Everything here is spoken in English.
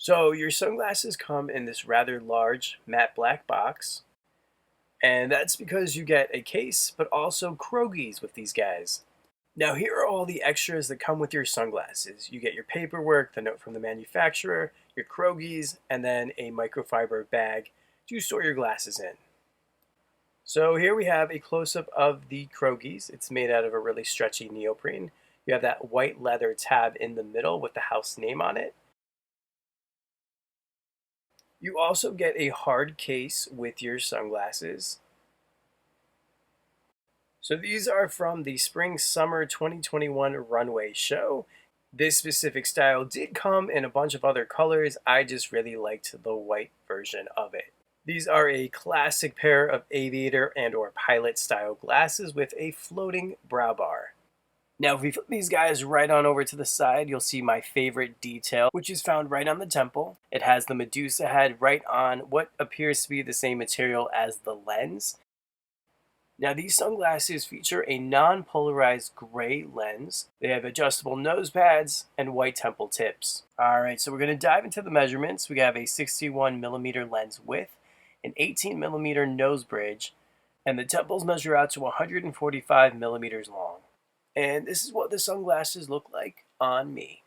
So your sunglasses come in this rather large matte black box, and that's because you get a case, but also Krogies with these guys. Now here are all the extras that come with your sunglasses. You get your paperwork, the note from the manufacturer, your Krogies, and then a microfiber bag to store your glasses in. So here we have a close-up of the Krogies. It's made out of a really stretchy neoprene. You have that white leather tab in the middle with the house name on it. You also get a hard case with your sunglasses. So these are from the Spring Summer 2021 Runway Show. This specific style did come in a bunch of other colors. I just really liked the white version of it. These are a classic pair of aviator and or pilot style glasses with a floating brow bar. Now, if we flip these guys right on over to the side, you'll see my favorite detail, which is found right on the temple. It has the Medusa head right on what appears to be the same material as the lens. Now, these sunglasses feature a non-polarized gray lens. They have adjustable nose pads and white temple tips. All right, so we're going to dive into the measurements. We have a 61mm lens width, an 18mm nose bridge, and the temples measure out to 145mm long. And this is what the sunglasses look like on me.